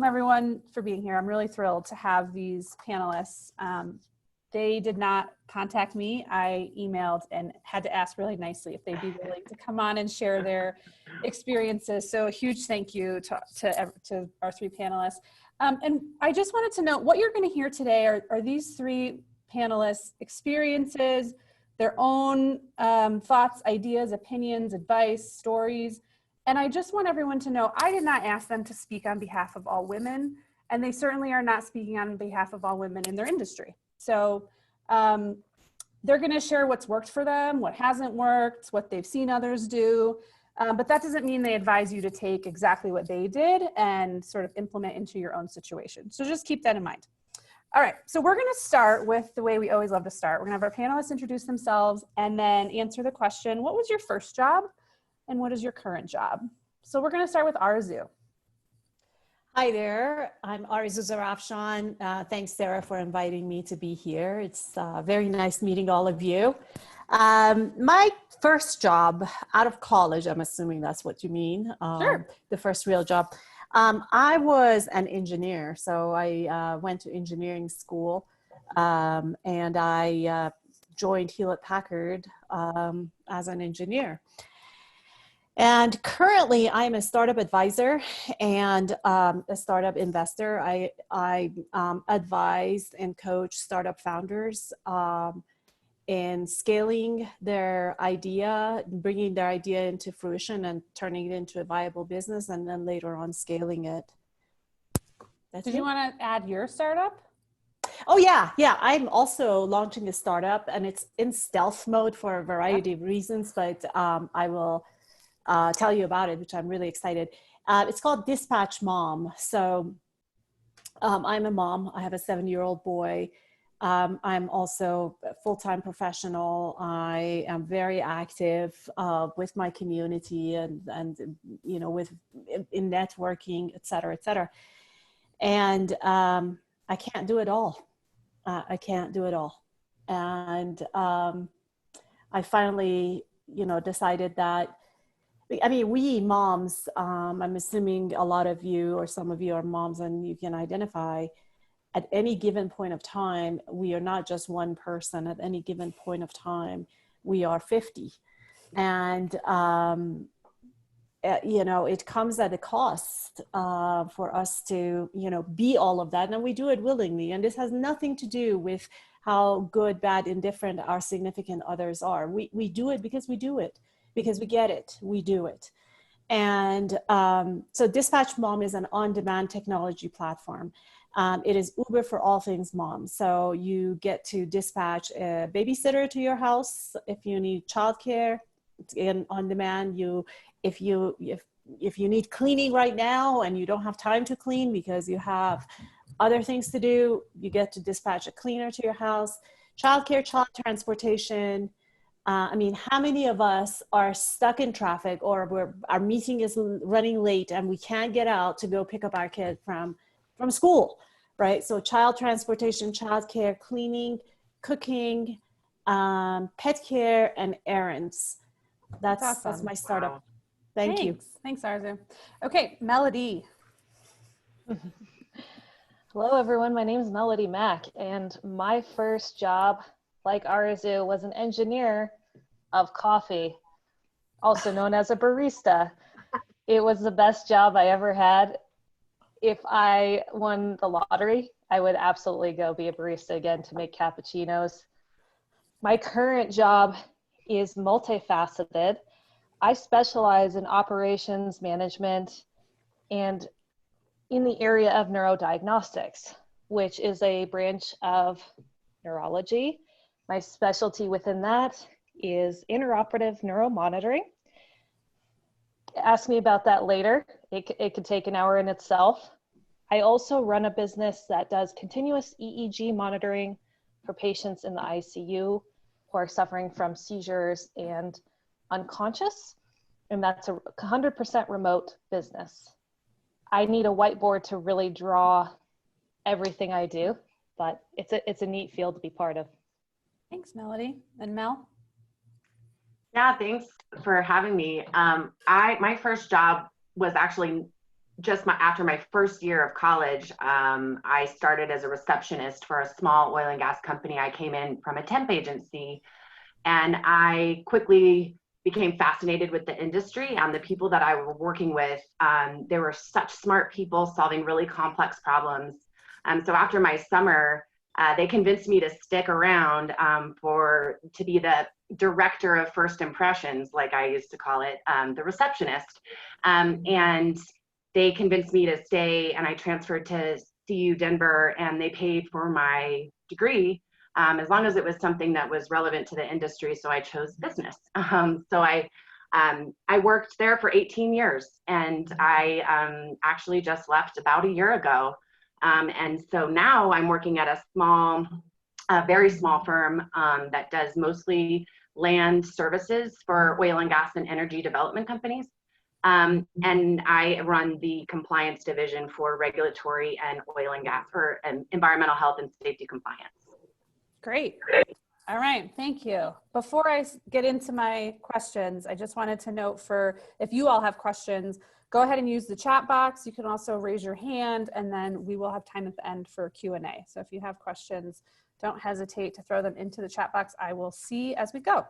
welcome everyone for being here. I'm really thrilled to have these panelists. They did not contact me. I emailed and had to ask really nicely if they'd be willing to come on and share their experiences. So a huge thank you to our three panelists. And I just wanted to know what you're going to hear today are these three panelists' experiences, their own thoughts, ideas, opinions, advice, stories. And I just want everyone to know, I did not ask them to speak on behalf of all women, and they certainly are not speaking on behalf of all women in their industry. So they're going to share what's worked for them, what hasn't worked, what they've seen others do. But that doesn't mean they advise you to take exactly what they did and sort of implement into your own situation. So just keep that in mind. All right, so we're going to start with the way we always love to start. We're going to have our panelists introduce themselves and then answer the question, what was your first job and what is your current job? So we're going to start with Arzu. Hi there, I'm Arzu Zarafshan. Thanks, Sarah, for inviting me to be here. It's very nice meeting all of you. My first job out of college, I'm assuming that's what you mean. Sure. The first real job. I was an engineer, so I went to engineering school and I joined Hewlett-Packard as an engineer. And currently, I'm a startup advisor and a startup investor. I advise and coach startup founders in scaling their idea, bringing their idea into fruition and turning it into a viable business, and then later on scaling it. Did you want to add your startup? Oh, yeah. I'm also launching a startup, and it's in stealth mode for a variety of reasons, but I will tell you about it, which I'm really excited. It's called Dispatch Mom. So I'm a mom. I have a 7-year-old boy. I'm also a full-time professional. I am very active with my community and you know, in networking, et cetera, et cetera. And I can't do it all. I can't do it all. And I finally, you know, decided that, I mean, we moms, I'm assuming a lot of you or some of you are moms and you can identify at any given point of time, we are not just one person. At any given point of time, we are 50. And, you know, it comes at a cost for us to, you know, be all of that. And we do it willingly. And this has nothing to do with how good, bad, indifferent our significant others are. We do it because we do it. Because we get it, we do it. And so Dispatch Mom is an on-demand technology platform. It is Uber for all things mom. So you get to dispatch a babysitter to your house. If you need childcare, it's on demand. If you need cleaning right now and you don't have time to clean because you have other things to do, you get to dispatch a cleaner to your house. Childcare, child transportation. I mean, how many of us are stuck in traffic or our meeting is running late and we can't get out to go pick up our kid from school, right? So child transportation, childcare, cleaning, cooking, pet care, and errands. That's awesome. That's my startup. Wow. Thank you. Thanks, Arzu. Okay, Melody. Hello, everyone. My name is Melody Mack, and my first job, like Arzu, was an engineer of coffee, also known as a barista. It was the best job I ever had. If I won the lottery, I would absolutely go be a barista again to make cappuccinos. My current job is multifaceted. I specialize in operations management and in the area of neurodiagnostics, which is a branch of neurology. My specialty within that is intraoperative neuromonitoring. Ask me about that later. It could take an hour in itself. I also run a business that does continuous EEG monitoring for patients in the ICU who are suffering from seizures and unconscious, and that's a 100% remote business. I need a whiteboard to really draw everything I do, but it's a neat field to be part of. Thanks, Melody. And Mel? Yeah, thanks for having me. My first job was actually after my first year of college, I started as a receptionist for a small oil and gas company. I came in from a temp agency, and I quickly became fascinated with the industry and the people that I were working with. They were such smart people solving really complex problems. So after my summer, they convinced me to stick around to be the director of first impressions, like I used to call it, the receptionist. And they convinced me to stay, and I transferred to CU Denver, and they paid for my degree as long as it was something that was relevant to the industry. So I chose business. So I worked there for 18 years, and I actually just left about a year ago. And so now I'm working at a very small firm that does mostly land services for oil and gas and energy development companies. And I run the compliance division for regulatory and oil and gas, or environmental health and safety compliance. Great. All right, thank you. Before I get into my questions, I just wanted to note, for if you all have questions, go ahead and use the chat box. You can also raise your hand, and then we will have time at the end for Q&A. So if you have questions, don't hesitate to throw them into the chat box. I will see as we go.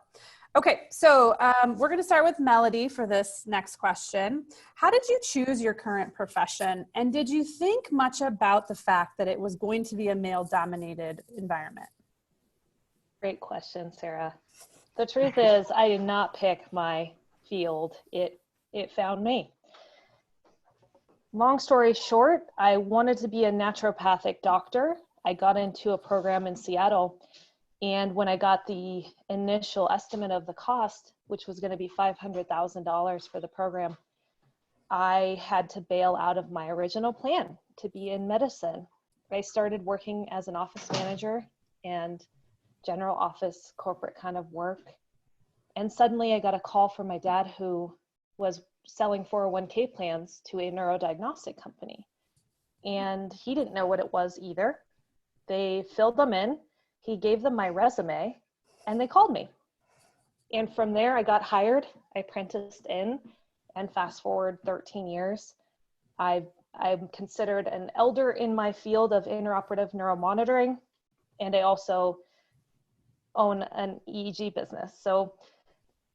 Okay, so we're going to start with Melody for this next question. How did you choose your current profession, and did you think much about the fact that it was going to be a male-dominated environment? Great question, Sarah. The truth is, I did not pick my field. It found me. Long story short, I wanted to be a naturopathic doctor. I got into a program in Seattle, and when I got the initial estimate of the cost, which was going to be $500,000 for the program, I had to bail out of my original plan to be in medicine. I started working as an office manager and general office corporate kind of work. And suddenly I got a call from my dad, who was selling 401k plans to a neurodiagnostic company. And he didn't know what it was either. They filled them in, he gave them my resume, and they called me. And from there I got hired, I apprenticed in, and fast forward 13 years, I'm considered an elder in my field of intraoperative neuromonitoring, and I also own an EEG business. So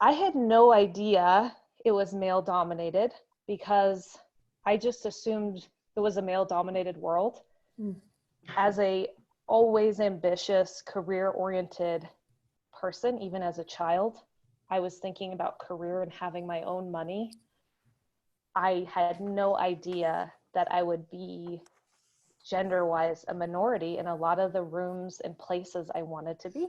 I had no idea it was male dominated, because I just assumed it was a male dominated world. As a always ambitious, career oriented person, even as a child, I was thinking about career and having my own money. I had no idea that I would be gender-wise a minority in a lot of the rooms and places I wanted to be.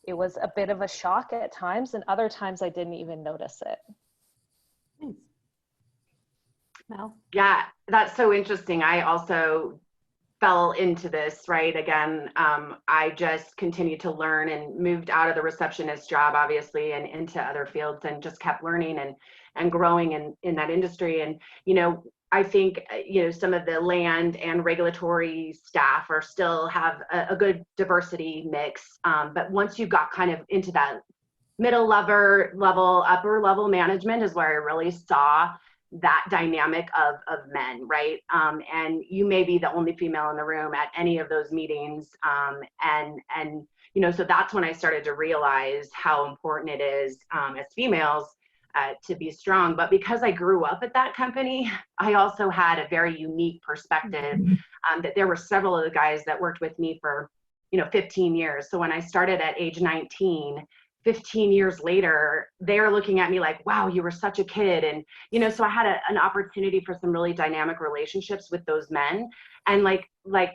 It was a bit of a shock at times, and other times I didn't even notice it. Thanks. Mel? Yeah, that's so interesting. I also fell into this, right? Again, I just continued to learn and moved out of the receptionist job, obviously, and into other fields, and just kept learning and growing in that industry. And, I think, some of the land and regulatory staff still have a good diversity mix. But once you got kind of into that middle level, upper level management is where I really saw that dynamic of men, right? And you may be the only female in the room at any of those meetings. And so that's when I started to realize how important it is as females to be strong. But because I grew up at that company, I also had a very unique perspective that there were several of the guys that worked with me for, 15 years. So when I started at age 19, 15 years later, they're looking at me like, wow, you were such a kid. And, so I had an opportunity for some really dynamic relationships with those men. And like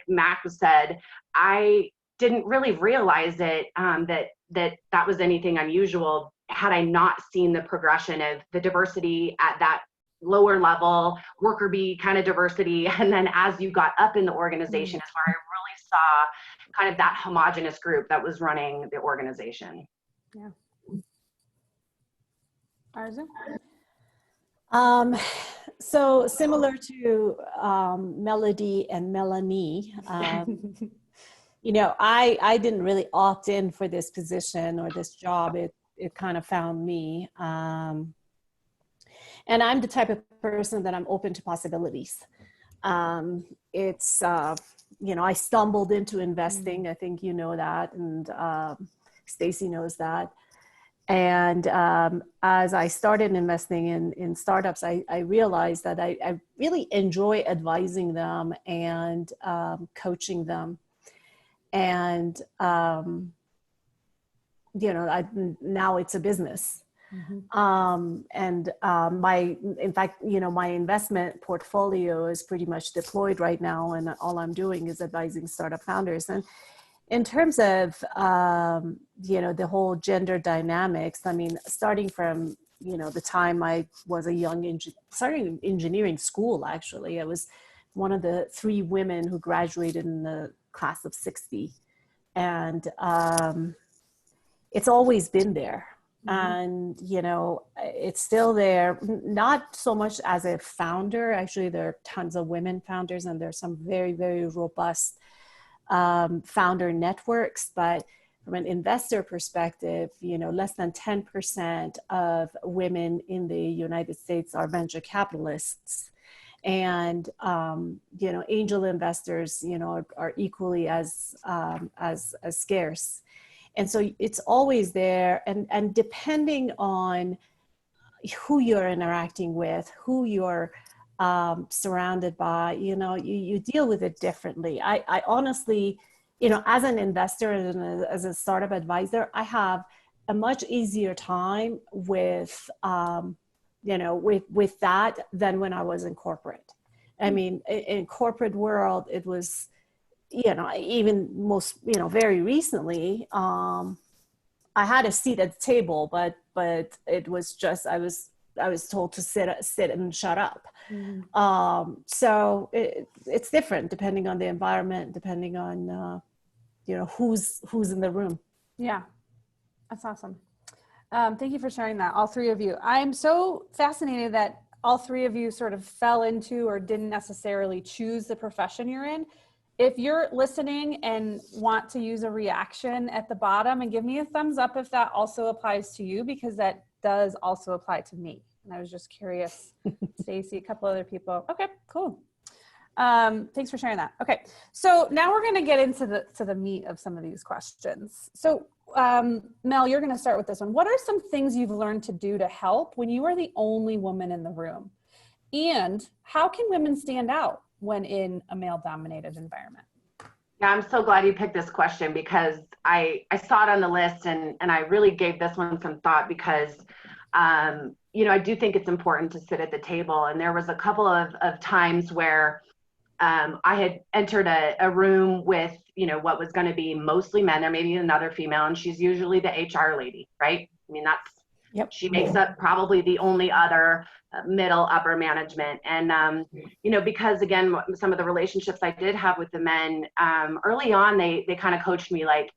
Mac said, I didn't really realize it, that was anything unusual, had I not seen the progression of the diversity at that lower level, worker bee kind of diversity. And then as you got up in the organization is where I really saw kind of that homogenous group that was running the organization. Yeah. Arzu? So similar to Melody and Melanie, I didn't really opt in for this position or this job. It kind of found me. And I'm the type of person that I'm open to possibilities. It's, I stumbled into investing. I think you know that, and Stacy knows that. And as I started investing in startups, I realized that I really enjoy advising them and coaching them. And, now it's a business. In fact, my investment portfolio is pretty much deployed right now, and all I'm doing is advising startup founders. And in terms of, the whole gender dynamics, I mean, starting from, the time I was a young starting engineering school, actually, I was one of the 3 women who graduated in the class of 60. And it's always been there. And, it's still there, not so much as a founder. Actually, there are tons of women founders, and there's some very, very robust founder networks. But from an investor perspective, less than 10% of women in the United States are venture capitalists. And, angel investors, are equally as scarce. And so it's always there. And depending on who you're interacting with, who you're surrounded by, you deal with it differently. I honestly, as an investor and as a startup advisor, I have a much easier time with, with that than when I was in corporate. I mean, in corporate world, it was, even most, very recently, I had a seat at the table, but it was just, I was told to sit and shut up. So it's different depending on the environment, depending on, who's in the room. Yeah, that's awesome. Thank you for sharing that, all 3 of you. I'm so fascinated that all 3 of you sort of fell into or didn't necessarily choose the profession you're in. If you're listening and want to use a reaction at the bottom, and give me a thumbs up if that also applies to you, because that does also apply to me. And I was just curious. Stacy, a couple other people. Okay, cool. Thanks for sharing that. Okay, so now we're going to get into the meat of some of these questions. So Mel, you're going to start with this one. What are some things you've learned to do to help when you are the only woman in the room? And how can women stand out when in a male-dominated environment? Yeah, I'm so glad you picked this question, because I saw it on the list, and I really gave this one some thought, because I do think it's important to sit at the table. And there was a couple of times where I had entered a room with, what was going to be mostly men. There may be another female, and she's usually the HR lady, right? I mean, she makes up probably the only other middle upper management. And, because again, some of the relationships I did have with the men early on, they kind of coached me like,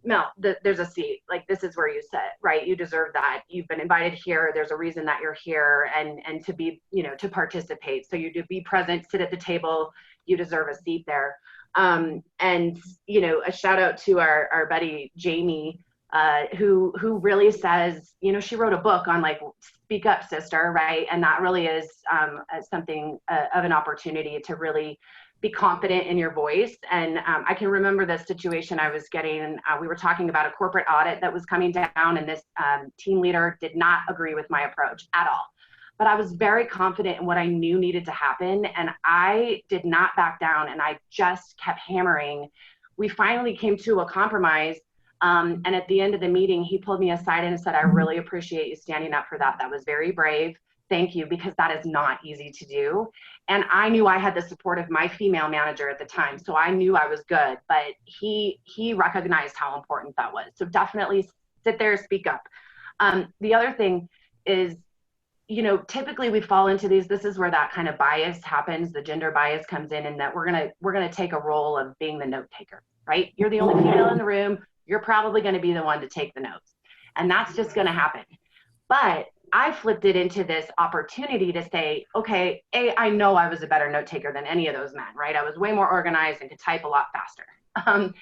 Mel, there's a seat, like, this is where you sit, right? You deserve that. You've been invited here. There's a reason that you're here, and to be, to participate. So you do be present, sit at the table, you deserve a seat there. And, a shout out to our buddy, Jamie, who really says, she wrote a book on, like, speak up, sister, right? And that really is something of an opportunity to really be confident in your voice. And I can remember the situation I was getting. We were talking about a corporate audit that was coming down, and this team leader did not agree with my approach at all. But I was very confident in what I knew needed to happen, and I did not back down, and I just kept hammering. We finally came to a compromise. And at the end of the meeting, he pulled me aside and said, I really appreciate you standing up for that. That was very brave. Thank you, because that is not easy to do. And I knew I had the support of my female manager at the time, so I knew I was good, but he recognized how important that was. So definitely sit there, speak up. The other thing is, typically we fall into these, this is where that kind of bias happens, the gender bias comes in, and that we're gonna take a role of being the note taker, right? You're the only female in the room, you're probably gonna be the one to take the notes. And that's just gonna happen. But I flipped it into this opportunity to say, okay, I know I was a better note taker than any of those men, right? I was way more organized and could type a lot faster.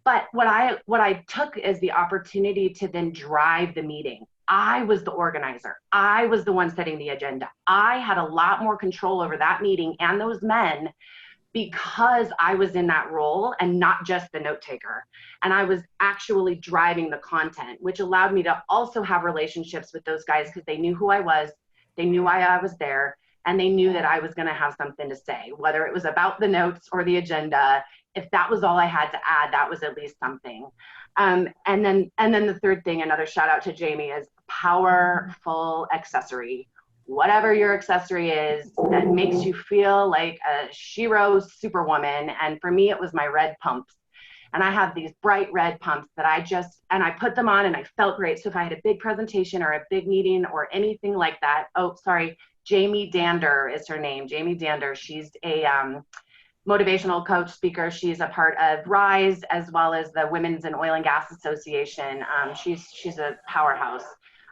But what I took as the opportunity to then drive the meeting, I was the organizer. I was the one setting the agenda. I had a lot more control over that meeting and those men because I was in that role and not just the note taker. And I was actually driving the content, which allowed me to also have relationships with those guys because they knew who I was, they knew why I was there, and they knew that I was going to have something to say, whether it was about the notes or the agenda. If that was all I had to add, that was at least something. And then the third thing, another shout out to Jamie, is powerful accessory. Whatever your accessory is that makes you feel like a Shiro superwoman. And for me, it was my red pumps. And I have these bright red pumps that I put them on and I felt great. So if I had a big presentation or a big meeting or anything like that, Jamie Dander is her name. Jamie Dander, she's a motivational coach speaker. She's a part of RISE as well as the Women's and Oil and Gas Association. She's a powerhouse.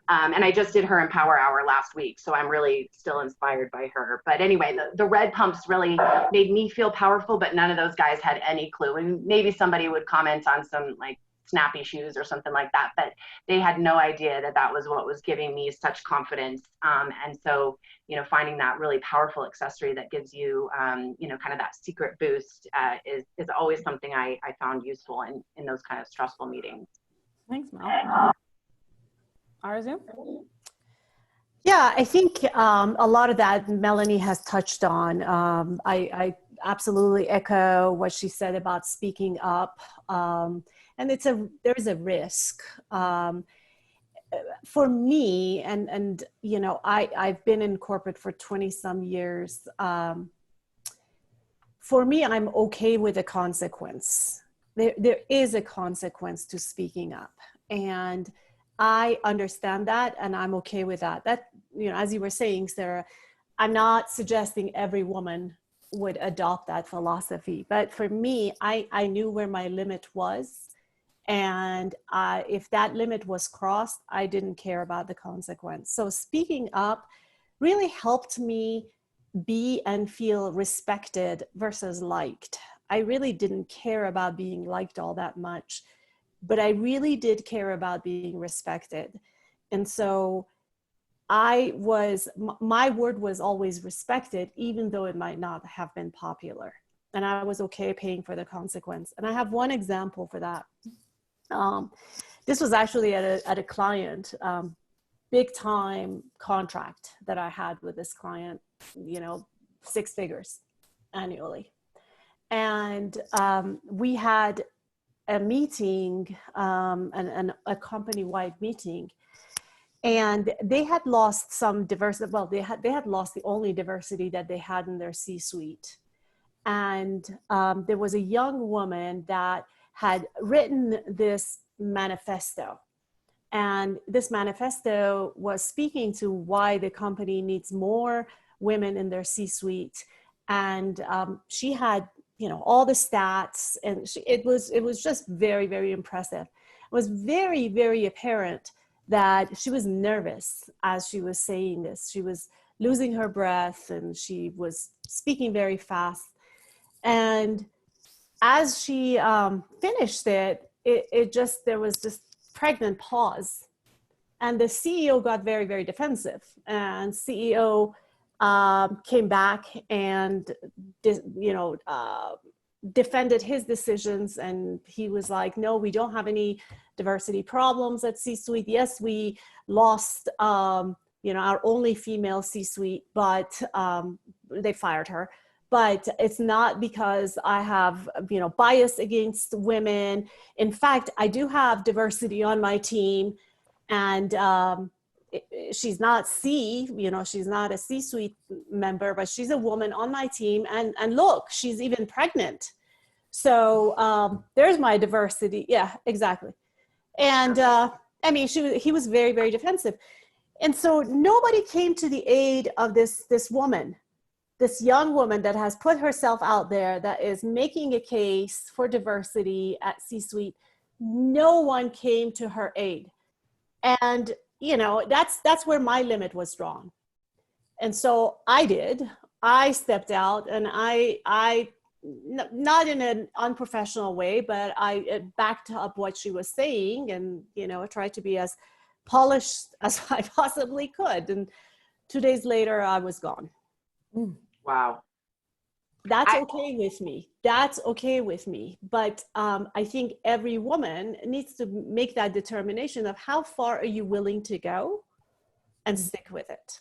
And I just did her Empower Hour last week, so I'm really still inspired by her. But anyway, the red pumps really made me feel powerful, but none of those guys had any clue. And maybe somebody would comment on some like snappy shoes or something like that, but they had no idea that that was what was giving me such confidence. And so, finding that really powerful accessory that gives you, kind of that secret boost is always something I found useful in those kind of stressful meetings. Thanks, Mel. Arzu? Yeah, I think a lot of that Melanie has touched on. I absolutely echo what she said about speaking up. And there's a risk. For me, and I've been in corporate for 20 some years. For me, I'm okay with the consequence. There is a consequence to speaking up. And I understand that, and I'm okay with that. That, as you were saying, Sarah, I'm not suggesting every woman would adopt that philosophy. But for me, I knew where my limit was. And if that limit was crossed, I didn't care about the consequence. So speaking up really helped me be and feel respected versus liked. I really didn't care about being liked all that much, but I really did care about being respected. And so my word was always respected, even though it might not have been popular. And I was okay paying for the consequence. And I have one example for that. This was actually at a client, big time contract that I had with this client, 6 figures annually. And we had a meeting, and a company-wide meeting, and they had lost some diversity. Well, they had lost the only diversity that they had in their C-suite. And there was a young woman that had written this manifesto. And this manifesto was speaking to why the company needs more women in their C-suite. And she had, all the stats, and it was just very, very impressive. It was very, very apparent that she was nervous as she was saying this. She was losing her breath and she was speaking very fast. And as she finished there was this pregnant pause, and the CEO got very, very defensive. And CEO came back and defended his decisions, and he was like, "No, we don't have any diversity problems at C-suite. Yes, we lost our only female C-suite, but they fired her. But it's not because I have, bias against women. In fact, I do have diversity on my team, and she's not she's not a C-suite member, but she's a woman on my team. And look, she's even pregnant. So there's my diversity." Yeah, exactly. And he was very, very defensive. And so nobody came to the aid of this woman. This young woman that has put herself out there, that is making a case for diversity at C-suite. No one came to her aid. And, that's where my limit was drawn. And so I stepped out, and I not in an unprofessional way, but I backed up what she was saying, and, tried to be as polished as I possibly could. And 2 days later, I was gone. Wow. That's okay with me. That's okay with me. But I think every woman needs to make that determination of how far are you willing to go and stick with it.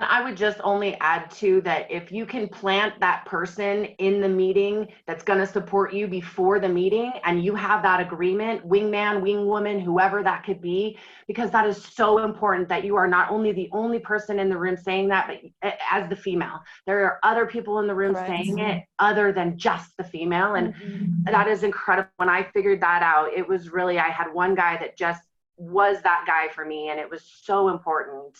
And I would just only add to that, if you can plant that person in the meeting that's going to support you before the meeting, and you have that agreement, wingman, wingwoman, whoever that could be, because that is so important, that you are not only the only person in the room saying that, but as the female, there are other people in the room Correct. saying it other than just the female. And that is incredible. When I figured that out, it was really, I had one guy that just was that guy for me, and it was so important.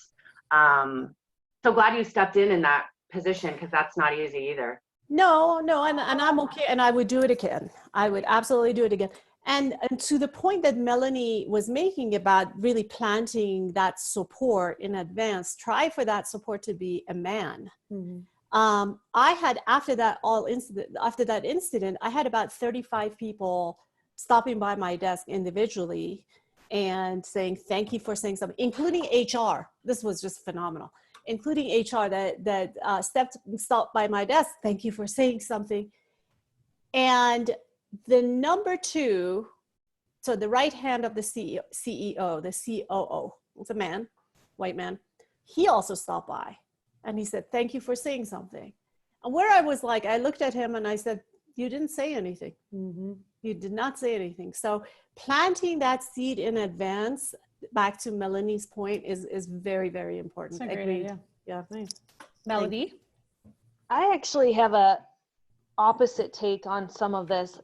So glad you stepped in that position, because that's not easy either. No, and I'm okay. And I would do it again. I would absolutely do it again. And to the point that Melanie was making about really planting that support in advance, try for that support to be a man. I had, after that incident, I had about 35 people stopping by my desk individually and saying, thank you for saying something, including HR. This was just phenomenal. Including HR that stopped by my desk. Thank you for saying something. And the number two, so the right hand of the CEO, the COO, it's a man, white man. He also stopped by and he said, thank you for saying something. And where I was like, I looked at him and I said, you didn't say anything. You did not say anything. So planting that seed in advance, back to Melanie's point, is very, very important. That's a great Agreed. idea. Yeah, thanks. Melody? I actually have a opposite take on some of this,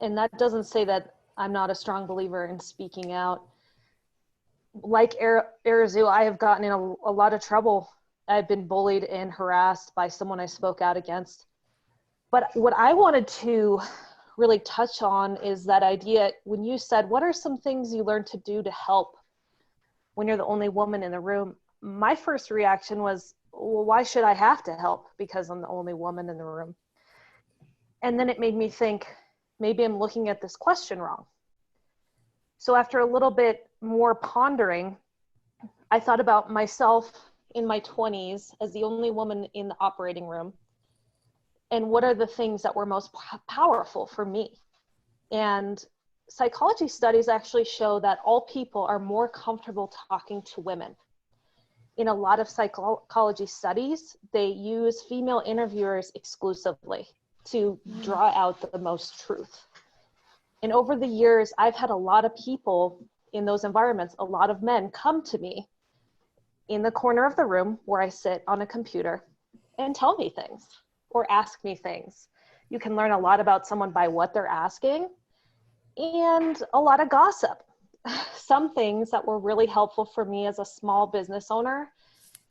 and that doesn't say that I'm not a strong believer in speaking out. Like Arizu, I have gotten in a lot of trouble. I've been bullied and harassed by someone I spoke out against. But what I wanted to really touch on is that idea when you said, what are some things you learned to do to help when you're the only woman in the room? My first reaction was, well, why should I have to help because I'm the only woman in the room? And then it made me think, maybe I'm looking at this question wrong. So after a little bit more pondering, I thought about myself in my 20s as the only woman in the operating room. And what are the things that were most powerful for me? And psychology studies actually show that all people are more comfortable talking to women. In a lot of psychology studies, they use female interviewers exclusively to draw out the most truth. And over the years, I've had a lot of people in those environments, a lot of men come to me in the corner of the room where I sit on a computer and tell me things or ask me things. You can learn a lot about someone by what they're asking, and a lot of gossip. Some things that were really helpful for me as a small business owner.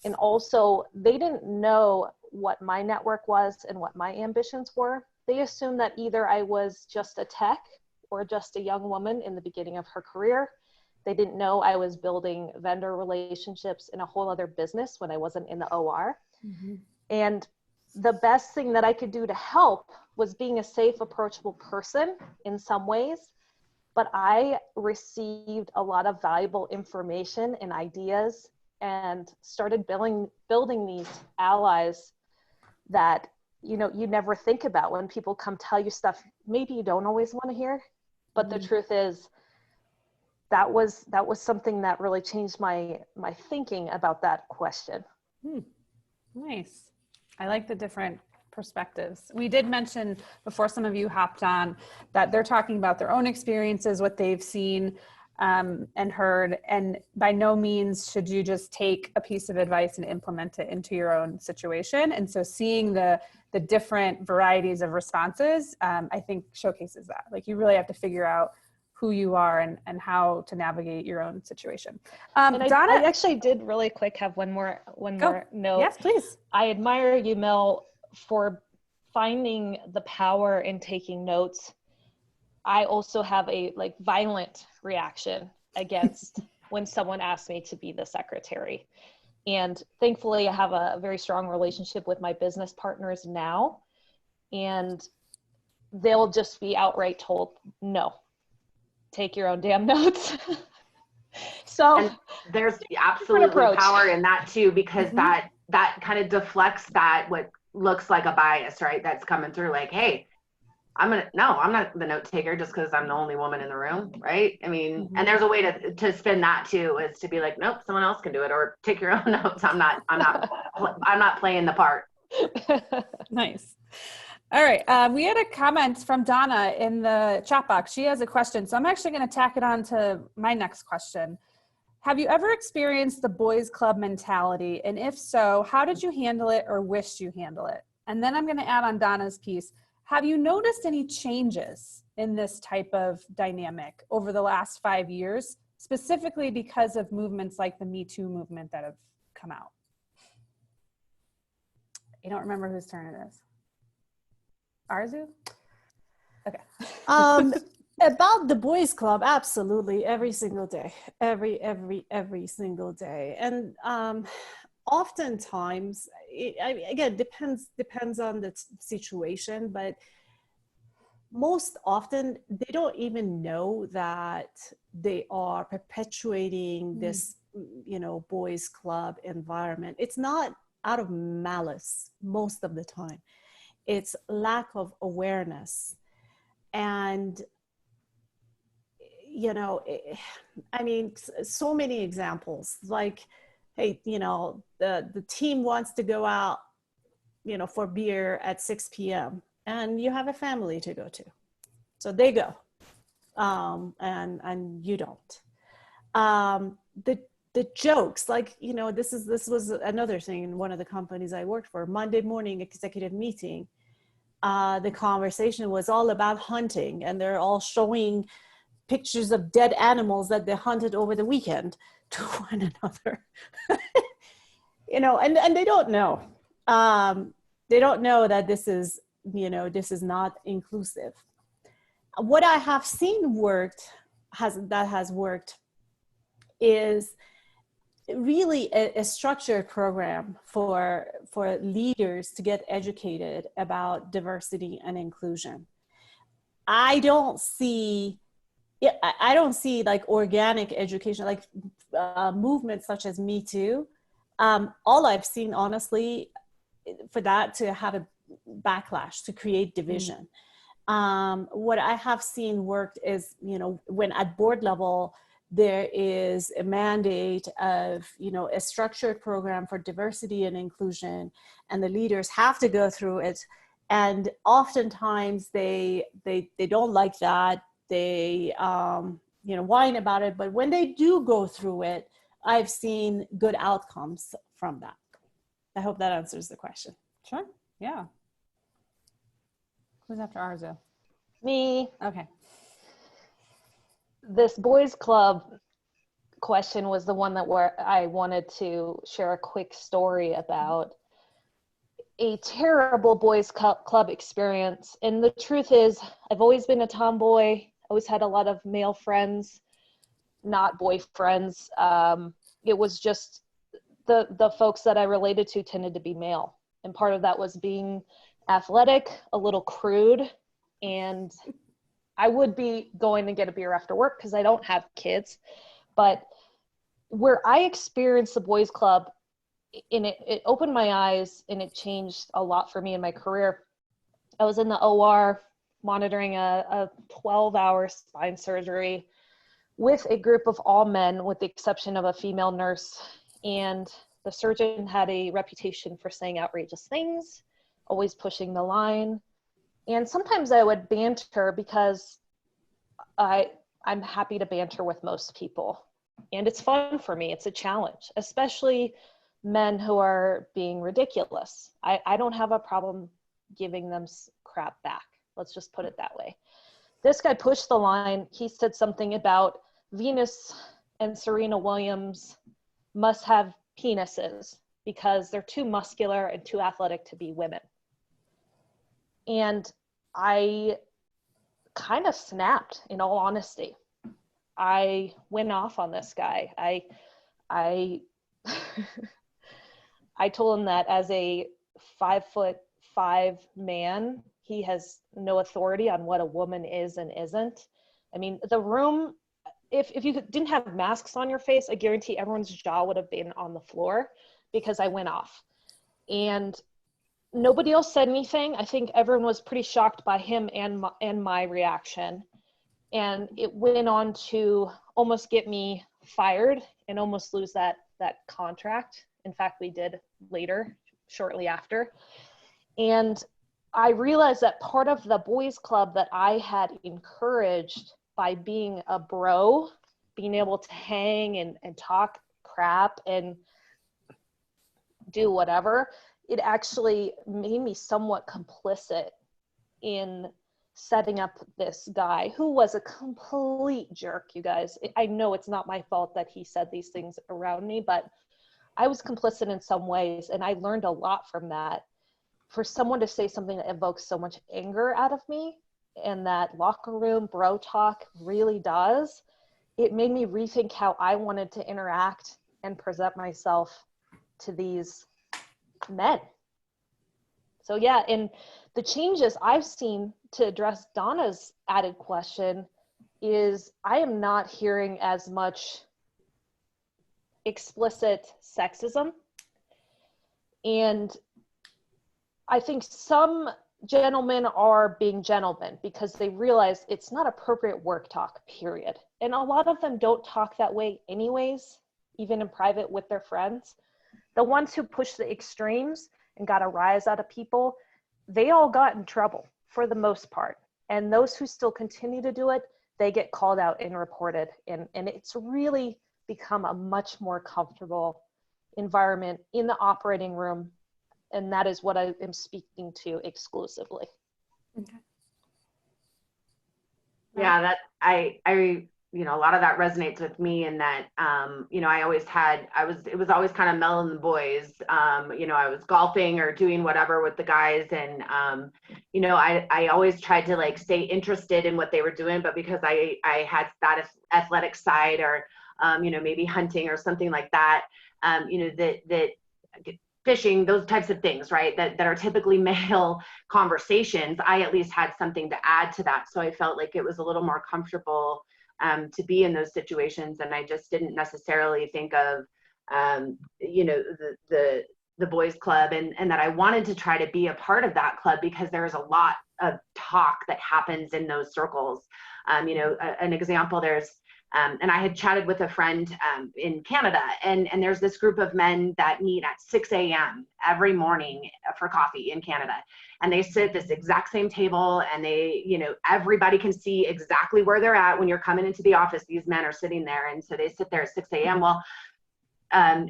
And also, they didn't know what my network was and what my ambitions were. They assumed that either I was just a tech or just a young woman in the beginning of her career. They didn't know I was building vendor relationships in a whole other business when I wasn't in the OR. And the best thing that I could do to help was being a safe, approachable person in some ways. But I received a lot of valuable information and ideas and started building these allies that, you know, you never think about when people come tell you stuff maybe you don't always want to hear. But the truth is, that was something that really changed my thinking about that question. Nice. I like the different perspectives. We did mention before some of you hopped on that they're talking about their own experiences, what they've seen and heard, and by no means should you just take a piece of advice and implement it into your own situation. And so seeing the different varieties of responses, I think showcases that. Like, you really have to figure out who you are and how to navigate your own situation. And Donna, I actually did really quick have one more note. Yes, please. I admire you, Mel, for finding the power in taking notes. I also have a violent reaction against when someone asks me to be the secretary. And thankfully I have a very strong relationship with my business partners now, and they'll just be outright told, no, take your own damn notes. So And there's absolutely approach. power in that too, because Mhm. that kind of deflects that what looks like a bias, right? That's coming through like, hey, I'm not the note taker just because I'm the only woman in the room, right? I mean, and there's a way to spin that too, is to be like, nope, someone else can do it, or take your own notes. I'm not playing the part. Nice. All right. We had a comment from Donna in the chat box. She has a question. So I'm actually going to tack it on to my next question. Have you ever experienced the boys club mentality? And if so, how did you handle it or wished you handle it? And then I'm going to add on Donna's piece. Have you noticed any changes in this type of dynamic over the last 5 years, specifically because of movements like the Me Too movement that have come out? I don't remember whose turn it is. Arzu? Okay. About the boys club, absolutely, every single day, every single day. And oftentimes, again, depends on the situation, but most often they don't even know that they are perpetuating this, boys club environment. It's not out of malice most of the time. It's lack of awareness. And so many examples, like, hey, the team wants to go out, for beer at 6 p.m. and you have a family to go to. So they go, and you don't. The jokes, like, this was another thing in one of the companies I worked for. Monday morning executive meeting, the conversation was all about hunting, and they're all showing pictures of dead animals that they hunted over the weekend to one another. And they don't know. They don't know that this is not inclusive. What I have seen has worked is really a structured program for leaders to get educated about diversity and inclusion. I don't see like organic education, like movements such as Me Too. All I've seen, honestly, for that to have a backlash, to create division. What I have seen worked is, when at board level, there is a mandate of, a structured program for diversity and inclusion, and the leaders have to go through it. And oftentimes they don't like that. They, whine about it. But when they do go through it, I've seen good outcomes from that. I hope that answers the question. Sure. Yeah. Who's after Arzu? Me. Okay. This boys club question was the one where I wanted to share a quick story about a terrible boys club experience. And the truth is, I've always been a tomboy, always had a lot of male friends, not boyfriends. It was just the folks that I related to tended to be male. And part of that was being athletic, a little crude, and I would be going to get a beer after work because I don't have kids. But where I experienced the boys club, and it opened my eyes, and it changed a lot for me in my career. I was in the OR monitoring a 12-hour spine surgery with a group of all men, with the exception of a female nurse. And the surgeon had a reputation for saying outrageous things, always pushing the line. And sometimes I would banter because I'm happy to banter with most people. And it's fun for me. It's a challenge, especially men who are being ridiculous. I don't have a problem giving them crap back. Let's just put it that way. This guy pushed the line. He said something about Venus and Serena Williams must have penises because they're too muscular and too athletic to be women. And I kind of snapped, in all honesty. I went off on this guy. I told him that as a 5'5" man, he has no authority on what a woman is and isn't. I mean, the room, if you didn't have masks on your face, I guarantee everyone's jaw would have been on the floor because I went off. And nobody else said anything. I think everyone was pretty shocked by him and my reaction. And it went on to almost get me fired and almost lose that contract. In fact, we did later, shortly after. And I realized that part of the boys club that I had encouraged by being a bro, being able to hang and talk crap and do whatever, it actually made me somewhat complicit in setting up this guy who was a complete jerk, you guys. I know it's not my fault that he said these things around me, but I was complicit in some ways, and I learned a lot from that. For someone to say something that evokes so much anger out of me, and that locker room bro talk really does, it made me rethink how I wanted to interact and present myself to these men. So yeah, and the changes I've seen, to address Donna's added question, is I am not hearing as much explicit sexism. And I think some gentlemen are being gentlemen because they realize it's not appropriate work talk, period. And a lot of them don't talk that way anyways, even in private with their friends. The ones who push the extremes and got a rise out of people, they all got in trouble for the most part. And those who still continue to do it, they get called out and reported. And it's really become a much more comfortable environment in the operating room. And that is what I am speaking to exclusively. Okay. Yeah, that I you know, a lot of that resonates with me in that, you know, it was always kind of Mel and the boys. You know, I was golfing or doing whatever with the guys. And, you know, I always tried to like stay interested in what they were doing, but because I had that athletic side or, you know, maybe hunting or something like that, you know, that fishing, those types of things, right, that are typically male conversations, I at least had something to add to that. So I felt like it was a little more comfortable to be in those situations. And I just didn't necessarily think of, you know, the boys club and that I wanted to try to be a part of that club because there's a lot of talk that happens in those circles. You know, an example, there's, and I had chatted with a friend in Canada, and there's this group of men that meet at 6 a.m. every morning for coffee in Canada. And they sit at this exact same table, and they, you know, everybody can see exactly where they're at when you're coming into the office. These men are sitting there. And so they sit there at 6 a.m. Well,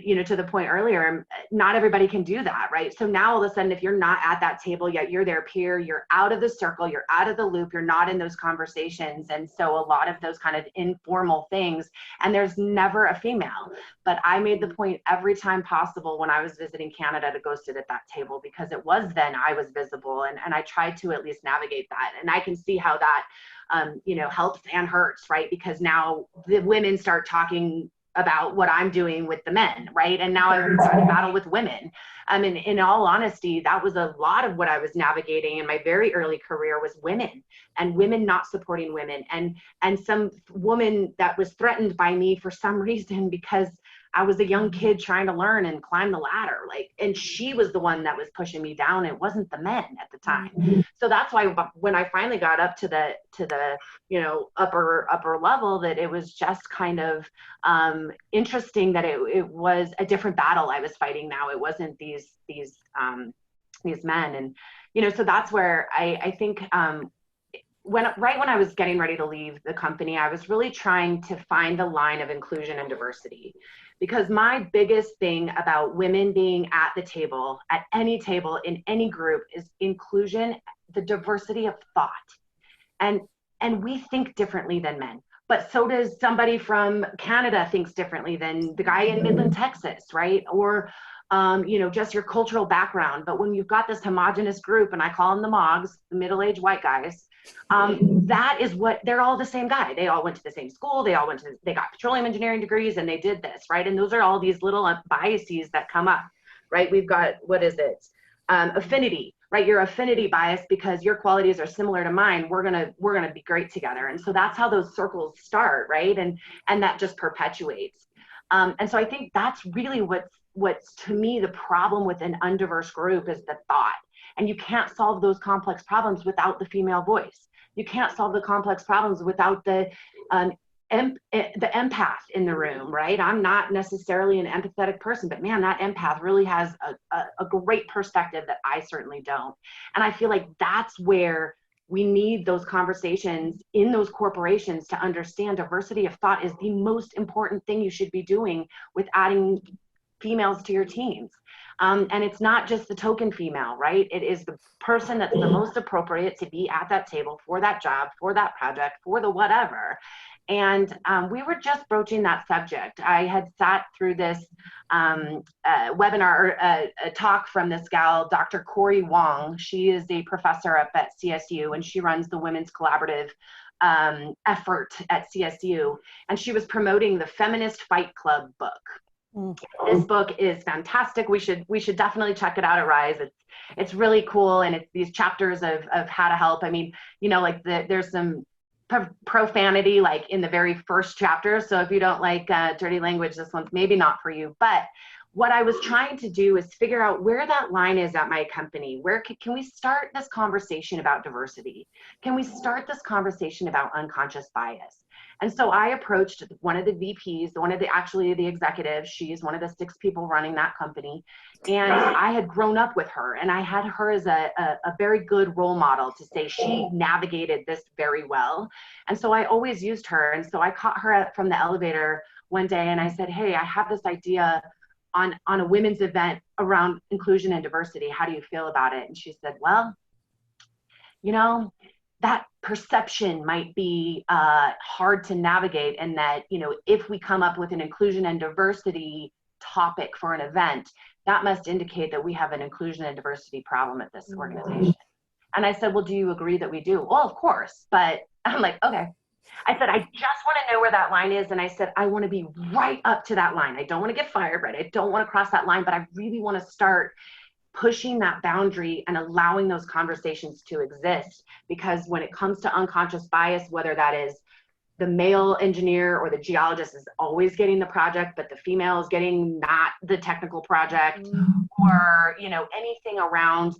you know, to the point earlier, not everybody can do that, right? So now all of a sudden, if you're not at that table yet, you're their peer, you're out of the circle, you're out of the loop, you're not in those conversations. And so a lot of those kind of informal things, and there's never a female, but I made the point every time possible when I was visiting Canada to go sit at that table, because it was then I was visible, and I tried to at least navigate that. And I can see how that, you know, helps and hurts, right? Because now the women start talking about what I'm doing with the men, right? And now I'm trying to battle with women. I mean, in all honesty, that was a lot of what I was navigating in my very early career was women, and women not supporting women, and some woman that was threatened by me for some reason because I was a young kid trying to learn and climb the ladder, like, and she was the one that was pushing me down. It wasn't the men at the time. So that's why when I finally got up to the, you know, upper level, that it was just kind of interesting that it was a different battle I was fighting now. It wasn't these men. And, you know, so that's where I think, right when I was getting ready to leave the company, I was really trying to find the line of inclusion and diversity, because my biggest thing about women being at the table, at any table in any group, is inclusion, the diversity of thought. And we think differently than men, but so does somebody from Canada thinks differently than the guy in Midland, Texas, right? Or, you know, just your cultural background. But when you've got this homogenous group, and I call them the MOGs, the middle-aged white guys, that is what, they're all the same guy. They all went to the same school. They got petroleum engineering degrees, and they did this, right? And those are all these little biases that come up, right? We've got, what is it? Affinity. right? Your affinity bias, because your qualities are similar to mine, we're gonna be great together. And so that's how those circles start, right? And that just perpetuates. And so I think that's really what's to me the problem with an undiverse group is the thought. And you can't solve those complex problems without the female voice. You can't solve the complex problems without the empath in the room, right? I'm not necessarily an empathetic person, but man, that empath really has a great perspective that I certainly don't. And I feel like that's where we need those conversations in those corporations to understand diversity of thought is the most important thing you should be doing with adding females to your teams. And it's not just the token female, right? It is the person that's the most appropriate to be at that table for that job, for that project, for the whatever. And we were just broaching that subject. I had sat through this webinar, a talk from this gal, Dr. Corey Wong. She is a professor up at CSU, and she runs the Women's Collaborative effort at CSU. And she was promoting the Feminist Fight Club book. This book is fantastic. We should definitely check it out at Rise. It's really cool, and it's these chapters of how to help. I mean, you know, like there's some profanity like in the very first chapter. So if you don't like dirty language, this one's maybe not for you. But what I was trying to do is figure out where that line is at my company. Where can we start this conversation about diversity? Can we start this conversation about unconscious bias? And so I approached one of the VPs, actually the executives. She's one of the 6 people running that company. And I had grown up with her, and I had her as a very good role model to say she navigated this very well. And so I always used her. And so I caught her from the elevator one day and I said, hey, I have this idea on a women's event around inclusion and diversity. How do you feel about it? And she said, well, you know, that perception might be hard to navigate, and that, you know, if we come up with an inclusion and diversity topic for an event, that must indicate that we have an inclusion and diversity problem at this organization. And I said, well, do you agree that we do? Well, of course. But I'm like, okay. I said, I just want to know where that line is. And I said, I want to be right up to that line. I don't want to get fired, right? I don't want to cross that line, but I really want to start pushing that boundary and allowing those conversations to exist. Because when it comes to unconscious bias, whether that is the male engineer or the geologist is always getting the project, but the female is getting not the technical project, or, you know, anything around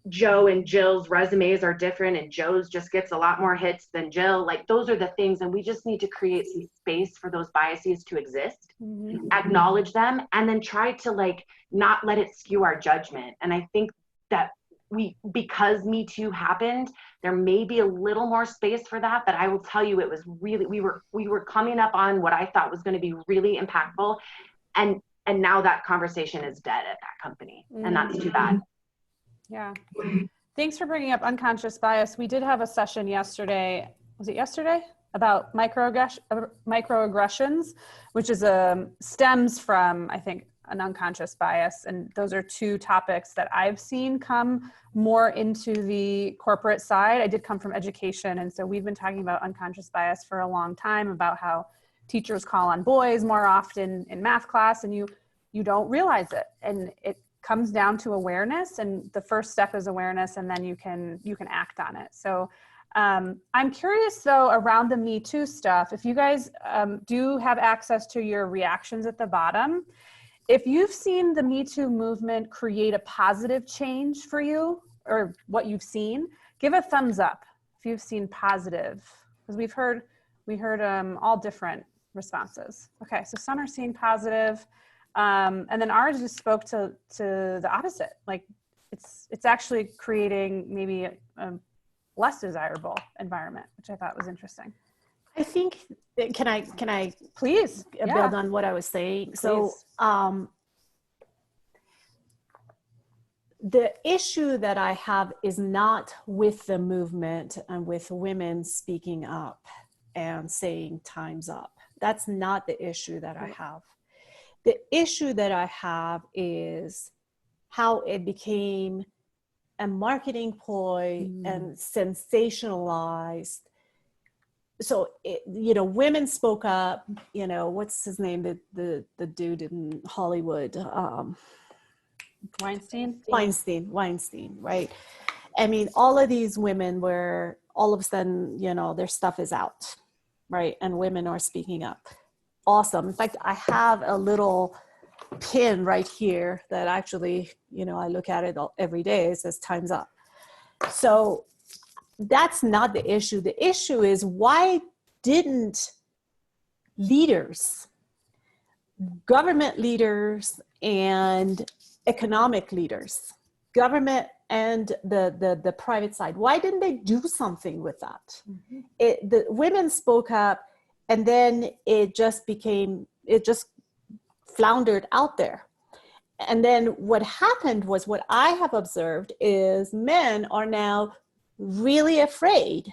Joe and Jill's resumes are different, and Joe's just gets a lot more hits than Jill. Like, those are the things, and we just need to create some space for those biases to exist, acknowledge them, and then try to like not let it skew our judgment. And I think that because Me Too happened, there may be a little more space for that, but I will tell you, it was really, we were coming up on what I thought was going to be really impactful, and now that conversation is dead at that company, and that's too bad. Yeah. Thanks for bringing up unconscious bias. We did have a session yesterday. Was it yesterday? About microaggressions, which is stems from, I think, an unconscious bias. And those are 2 topics that I've seen come more into the corporate side. I did come from education. And so we've been talking about unconscious bias for a long time, about how teachers call on boys more often in math class, and you don't realize it. And it comes down to awareness, and the first step is awareness, and then you can act on it. So I'm curious though, around the Me Too stuff, if you guys do have access to your reactions at the bottom, if you've seen the Me Too movement create a positive change for you, or what you've seen, give a thumbs up if you've seen positive, because we heard all different responses. Okay, so some are seeing positive. And then ours just spoke to the opposite. Like it's actually creating maybe a less desirable environment, which I thought was interesting. I think, can I Please build on what I was saying? So the issue that I have is not with the movement and with women speaking up and saying time's up. That's not the issue that I have. The issue that I have is how it became a marketing ploy and sensationalized. So, women spoke up, what's his name? The dude in Hollywood. Weinstein, right? I mean, all of these women were all of a sudden, you know, their stuff is out, right? And women are speaking up. Awesome. In fact, I have a little pin right here that actually, you know, I look at it every day. It says time's up. So that's not the issue. The issue is, why didn't leaders, government leaders and economic leaders, government and the private side, why didn't they do something with that? The women spoke up, and then it just floundered out there. And then what happened was, what I have observed is men are now really afraid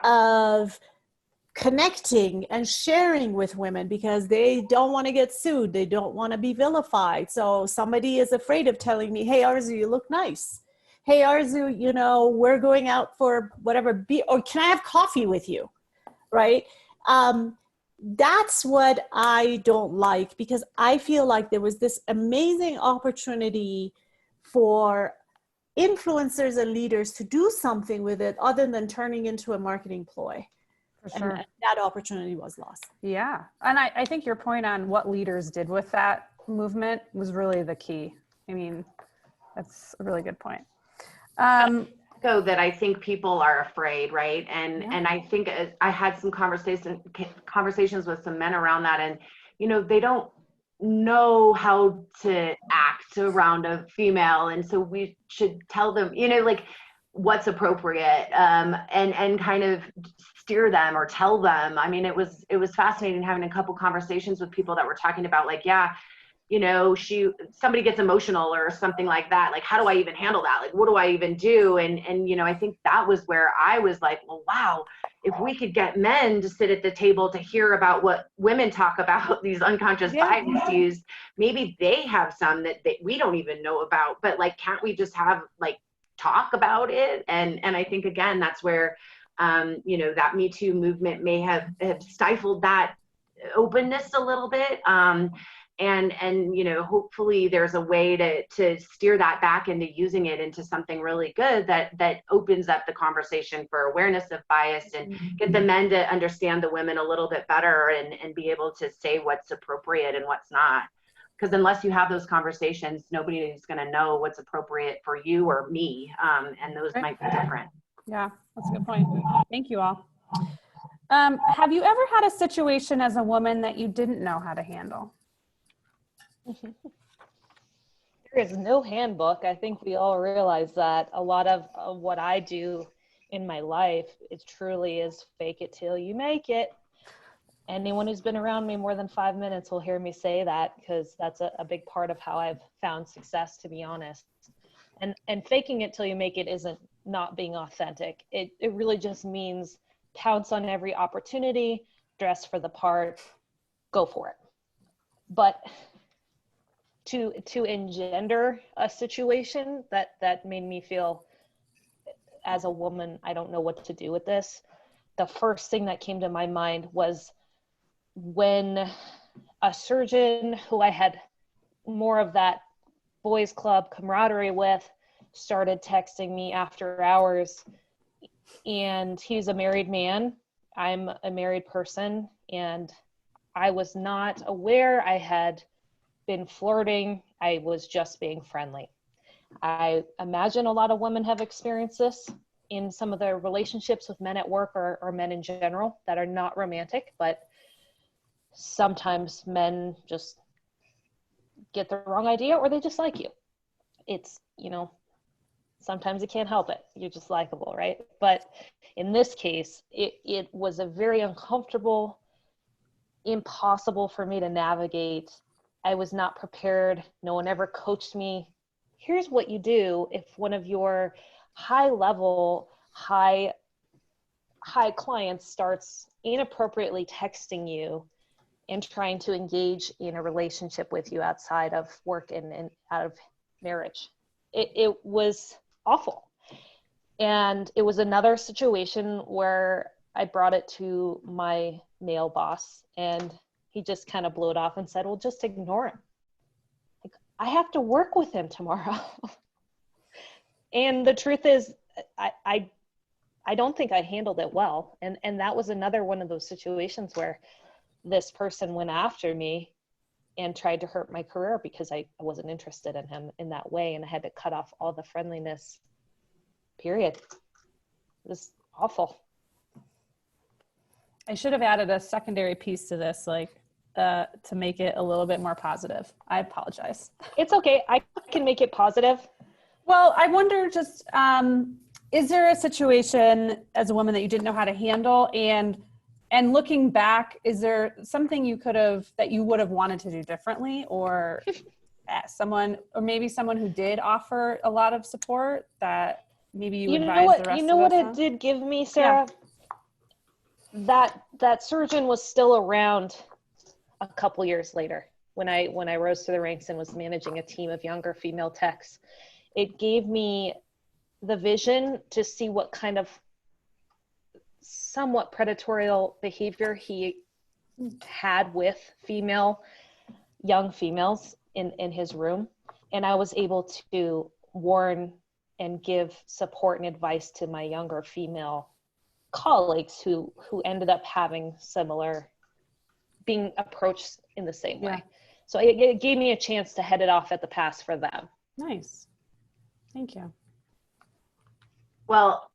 of connecting and sharing with women because they don't want to get sued. They don't want to be vilified. So somebody is afraid of telling me, hey, Arzu, you look nice. Hey, Arzu, you know, we're going out for whatever, or can I have coffee with you? Right? That's what I don't like, because I feel like there was this amazing opportunity for influencers and leaders to do something with it other than turning into a marketing ploy. For sure. And that opportunity was lost. Yeah. And I think your point on what leaders did with that movement was really the key. I mean, that's a really good point. So that I think people are afraid, right? And I think I had some conversations with some men around that, and, you know, they don't know how to act around a female. And so we should tell them, you know, like, what's appropriate, and kind of steer them or tell them. I mean, it was fascinating having a couple conversations with people that were talking about, like, yeah, you know, somebody gets emotional or something like that. Like, how do I even handle that? Like, what do I even do? And, you know, I think that was where I was like, well, wow, if we could get men to sit at the table to hear about what women talk about, these unconscious biases, maybe they have some that we don't even know about, but, like, can't we just have, like, talk about it? And I think, again, that's where, you know, that Me Too movement may have stifled that openness a little bit. And, you know, hopefully there's a way to steer that back into using it into something really good that opens up the conversation for awareness of bias, and get the men to understand the women a little bit better, and be able to say what's appropriate and what's not. Because unless you have those conversations, nobody is going to know what's appropriate for you or me. And those might be different. Yeah, that's a good point. Thank you all. Have you ever had a situation as a woman that you didn't know how to handle? There is no handbook. I think we all realize that. A lot of what I do in my life, it truly is fake it till you make it. Anyone who's been around me more than 5 minutes will hear me say that, because that's a big part of how I've found success, to be honest. And faking it till you make it isn't not being authentic. It really just means pounce on every opportunity, dress for the part, go for it. But to engender a situation that made me feel, as a woman, I don't know what to do with this. The first thing that came to my mind was when a surgeon who I had more of that boys club camaraderie with started texting me after hours, and he's a married man. I'm a married person, and I was not aware I had been flirting. I was just being friendly. I imagine a lot of women have experienced this in some of their relationships with men at work or men in general that are not romantic, but sometimes men just get the wrong idea, or they just like you. It's, you know, sometimes you can't help it. You're just likable, right? But in this case, it was a very uncomfortable, impossible for me to navigate. I was not prepared. No one ever coached me. Here's what you do if one of your high level, high clients starts inappropriately texting you and trying to engage in a relationship with you outside of work and out of marriage. It was awful. And it was another situation where I brought it to my male boss, and he just kind of blew it off and said, well, just ignore him. Like, I have to work with him tomorrow. And the truth is, I don't think I handled it well. And that was another one of those situations where this person went after me and tried to hurt my career because I wasn't interested in him in that way. And I had to cut off all the friendliness, period. It was awful. I should have added a secondary piece to this, to make it a little bit more positive. I apologize. It's okay. I can make it positive. Well, I wonder just, is there a situation as a woman that you didn't know how to handle? And looking back, is there something that you would have wanted to do differently, or maybe someone who did offer a lot of support that maybe you advise the rest You know of what us it on? did give me, Sarah? Yeah. That surgeon was still around a couple years later when I rose to the ranks and was managing a team of younger female techs. It gave me the vision to see what kind of somewhat predatory behavior he had with young females in his room. And I was able to warn and give support and advice to my younger female colleagues who ended up being approached in the same way. So it gave me a chance to head it off at the pass for them. Nice. Thank you. Well,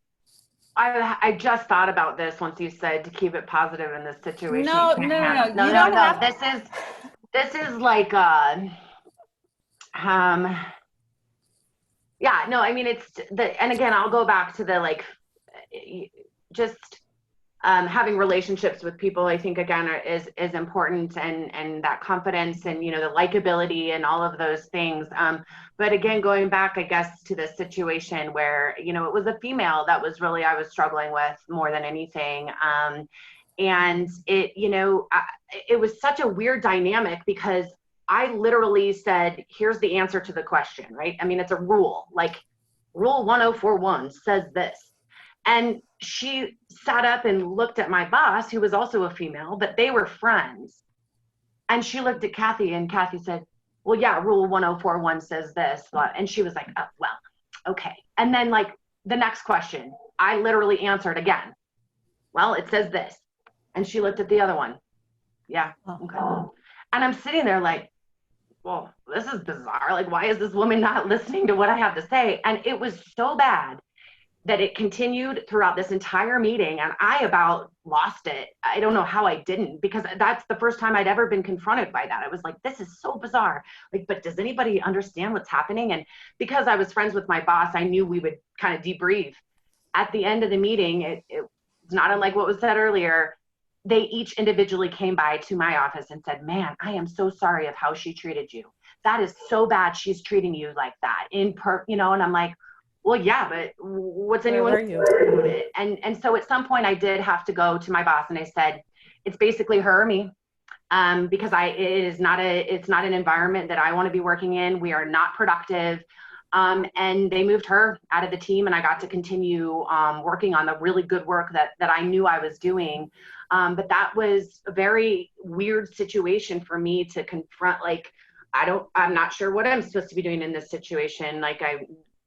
I just thought about this once you said to keep it positive in this situation. No. You don't have to. This is like yeah, no, I mean, and again, I'll go back to the just having relationships with people, I think, again, is important, and that confidence and, the likability and all of those things. But again, going back, I guess, to the situation where, it was a female that was really, I was struggling with more than anything. And it was such a weird dynamic because I literally said, here's the answer to the question, right? I mean, it's a rule, like rule 1041 says this. And she sat up and looked at my boss, who was also a female, but they were friends. And she looked at Kathy, and Kathy said, well, yeah, rule 1041 says this. And she was like, oh, well, okay. And then the next question, I literally answered again. Well, it says this. And she looked at the other one. Yeah, okay. And I'm sitting there like, well, this is bizarre. Why is this woman not listening to what I have to say? And it was so bad that it continued throughout this entire meeting, and I about lost it. I don't know how I didn't, because that's the first time I'd ever been confronted by that. I was like, this is so bizarre. But does anybody understand what's happening? And because I was friends with my boss, I knew we would kind of debrief. At the end of the meeting, it's not unlike what was said earlier. They each individually came by to my office and said, man, I am so sorry of how she treated you. That is so bad she's treating you like that. And I'm like, well, yeah, but what's anyone about it? And so at some point I did have to go to my boss and I said, it's basically her or me, because it's not an environment that I want to be working in. We are not productive. And they moved her out of the team, and I got to continue working on the really good work that I knew I was doing. But that was a very weird situation for me to confront. I'm not sure what I'm supposed to be doing in this situation.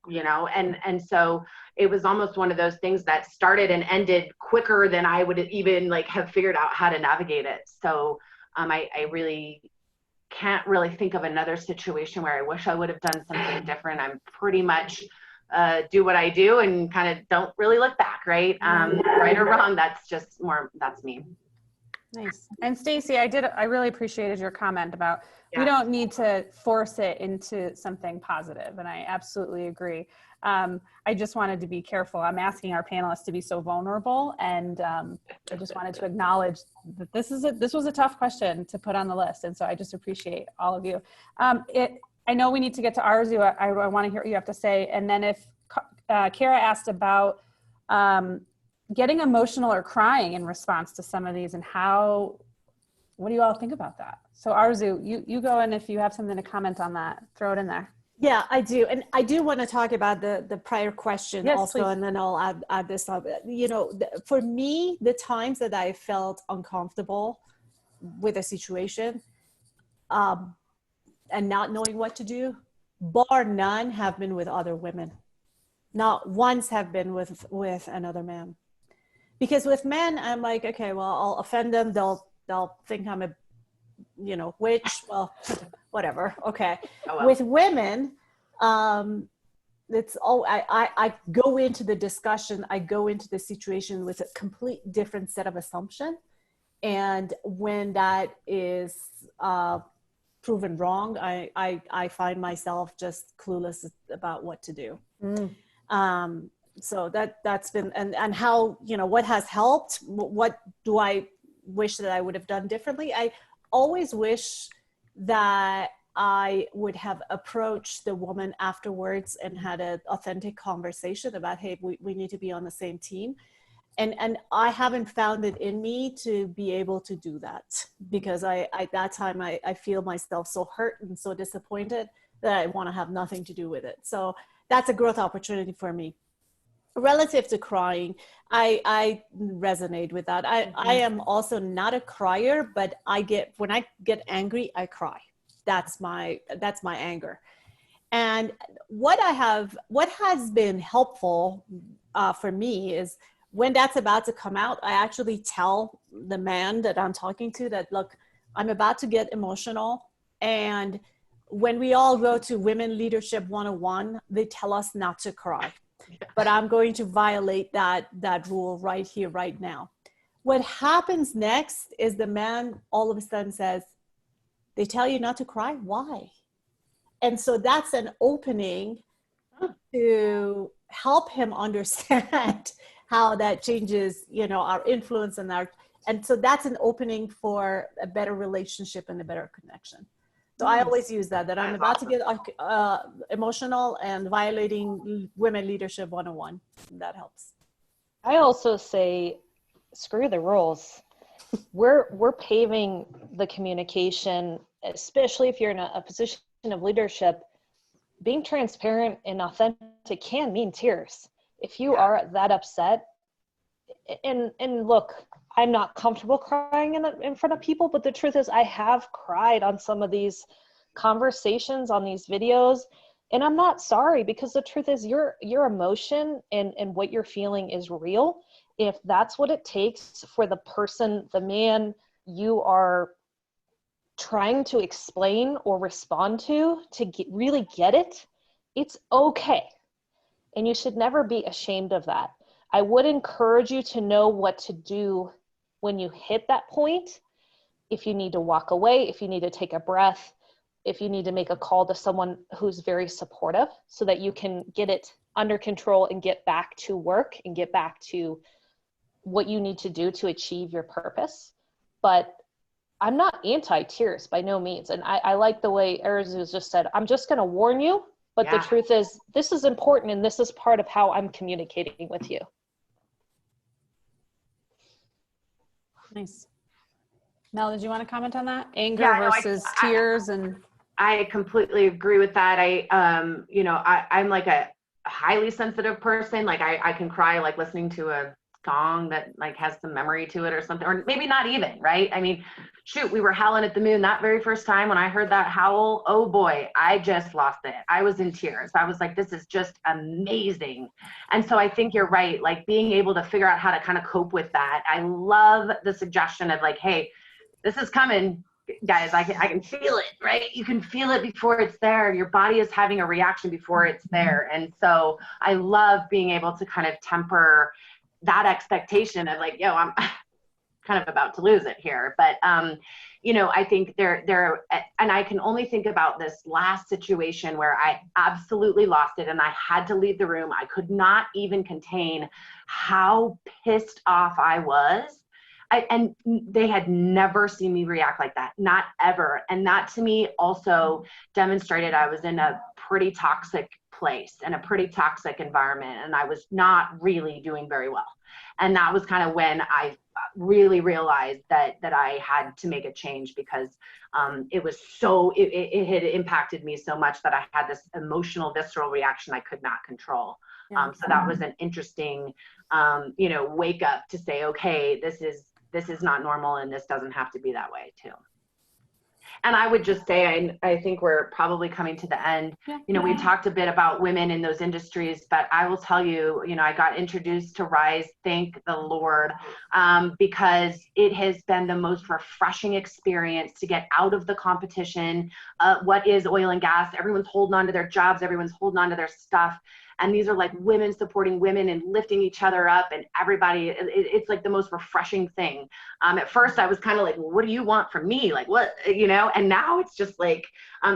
And so it was almost one of those things that started and ended quicker than I would even have figured out how to navigate it. So I really can't really think of another situation where I wish I would have done something different. I'm pretty much do what I do and kind of don't really look back, right? Right or wrong, that's me. Nice. And Stacy, I really appreciated your comment about we don't need to force it into something positive. And I absolutely agree. I just wanted to be careful. I'm asking our panelists to be so vulnerable. And I just wanted to acknowledge that this was a tough question to put on the list. And so I just appreciate all of you. I know we need to get to Arzu. I want to hear what you have to say. And then if Kara asked about getting emotional or crying in response to some of these, and what do you all think about that? So Arzu, you go, and if you have something to comment on that, throw it in there. Yeah, I do. And I do want to talk about the prior question also, please. And then I'll add this up. For me, the times that I felt uncomfortable with a situation and not knowing what to do, bar none, have been with other women. not once have been with another man. Because with men, I'm like, okay, well, I'll offend them. They'll think I'm a, witch. Well, whatever. Okay. Oh, well. With women, I go into the discussion, I go into the situation with a complete different set of assumption. And when that is proven wrong, I find myself just clueless about what to do. So that's been, and how, what has helped, what do I wish that I would have done differently? I always wish that I would have approached the woman afterwards and had an authentic conversation about, hey, we need to be on the same team. And I haven't found it in me to be able to do that, because at that time I feel myself so hurt and so disappointed that I want to have nothing to do with it. So that's a growth opportunity for me. Relative to crying, I resonate with that. I am also not a crier, but when I get angry, I cry. That's my anger. And what has been helpful for me is, when that's about to come out, I actually tell the man that I'm talking to that, look, I'm about to get emotional. And when we all go to Women Leadership 101, they tell us not to cry. But I'm going to violate that rule right here, right now. What happens next is the man all of a sudden says, they tell you not to cry? Why? And so that's an opening to help him understand how that changes, our influence and so that's an opening for a better relationship and a better connection. So I always use that I'm about to get emotional and violating Women Leadership 101. That helps. I also say, screw the rules. We're paving the communication, especially if you're in a position of leadership. Being transparent and authentic can mean tears. If you are that upset, and look, I'm not comfortable crying in front of people, but the truth is I have cried on some of these conversations, on these videos, and I'm not sorry, because the truth is your emotion and what you're feeling is real. If that's what it takes for the person, the man you are trying to explain or respond to really get it, it's okay. And you should never be ashamed of that. I would encourage you to know what to do when you hit that point. If you need to walk away, if you need to take a breath, if you need to make a call to someone who's very supportive so that you can get it under control and get back to work and get back to what you need to do to achieve your purpose. But I'm not anti-tears by no means. And I like the way Arezou just said, I'm just going to warn you. But the truth is, this is important, and this is part of how I'm communicating with you. Nice. Mel, did you want to comment on that? Anger versus tears and... I completely agree with that. I'm like a highly sensitive person. Like I can cry like listening to a song that like has some memory to it or something, or maybe not even, right? I mean, shoot, we were howling at the moon that very first time when I heard that howl. Oh boy, I just lost it. I was in tears. I was like, this is just amazing. And so I think you're right. Like being able to figure out how to kind of cope with that. I love the suggestion of like, hey, this is coming, guys. I can feel it, right? You can feel it before it's there. Your body is having a reaction before it's there. And so I love being able to kind of temper that expectation of like, yo, I'm kind of about to lose it here. But, I think there, and I can only think about this last situation where I absolutely lost it and I had to leave the room. I could not even contain how pissed off I was. And they had never seen me react like that, not ever. And that to me also demonstrated I was in a pretty toxic place and a pretty toxic environment, and I was not really doing very well. And that was kind of when I really realized that I had to make a change, because it had impacted me so much that I had this emotional, visceral reaction I could not control. So that was an interesting, wake up to say, okay, this is not normal, and this doesn't have to be that way too. And I would just say, I think we're probably coming to the end. Yeah. You know, we talked a bit about women in those industries, but I will tell you, you know, I got introduced to Rise, thank the Lord, because it has been the most refreshing experience to get out of the competition. What is oil and gas? Everyone's holding on to their jobs, everyone's holding on to their stuff. And these are like women supporting women and lifting each other up, and everybody, it's like the most refreshing thing. At first I was kind of like, well, what do you want from me? Like what, you know, and now it's just like,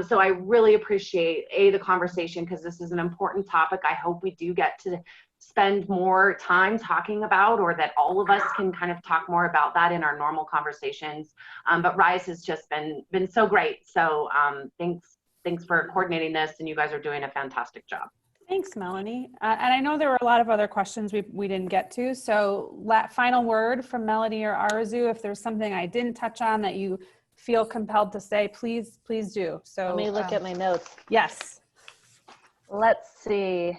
so I really appreciate the conversation, because this is an important topic. I hope we do get to spend more time talking about, or that all of us can kind of talk more about that in our normal conversations. But Rise has just been so great. So thanks for coordinating this, and you guys are doing a fantastic job. Thanks, Melanie. And I know there were a lot of other questions we didn't get to. So final word from Melody or Arzu, if there's something I didn't touch on that you feel compelled to say, please do. So Let me look at my notes. Yes. Let's see.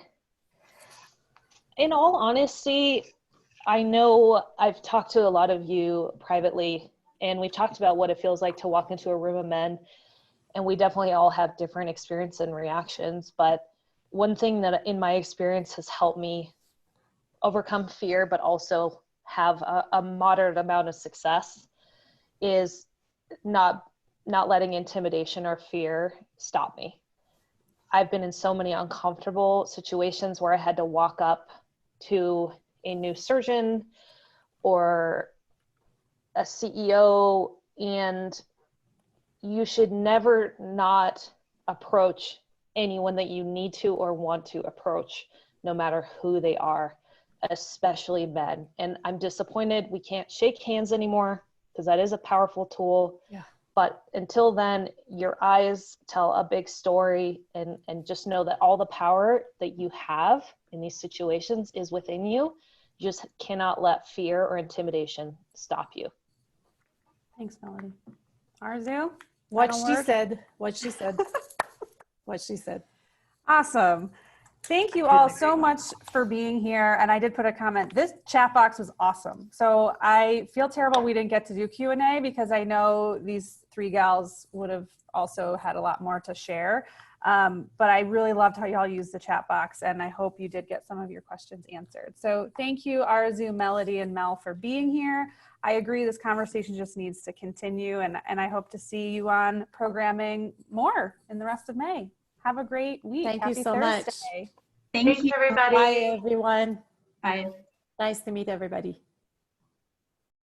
In all honesty, I know I've talked to a lot of you privately, and we've talked about what it feels like to walk into a room of men, and we definitely all have different experience and reactions. But one thing that in my experience has helped me overcome fear, but also have a moderate amount of success, is not letting intimidation or fear stop me. I've been in so many uncomfortable situations where I had to walk up to a new surgeon or a CEO, and you should never not approach anyone that you need to or want to approach, no matter who they are, especially men. And I'm disappointed we can't shake hands anymore, because that is a powerful tool. Yeah. But until then, your eyes tell a big story, and just know that all the power that you have in these situations is within you. You just cannot let fear or intimidation stop you. Thanks, Melody. Arzu? What Final she word? said, what she said, what she said. Awesome. Thank you all so much for being here. And I did put a comment. This chat box was awesome. So I feel terrible we didn't get to do Q&A, because I know these three gals would have also had a lot more to share. But I really loved how y'all used the chat box, and I hope you did get some of your questions answered. So thank you, Arzu, Melody, and Mel, for being here. I agree this conversation just needs to continue, and I hope to see you on programming more in the rest of May. Have a great week. Thank you Happy so much. Thursday. Thanks, everybody. Bye, everyone. Bye. Nice to meet everybody.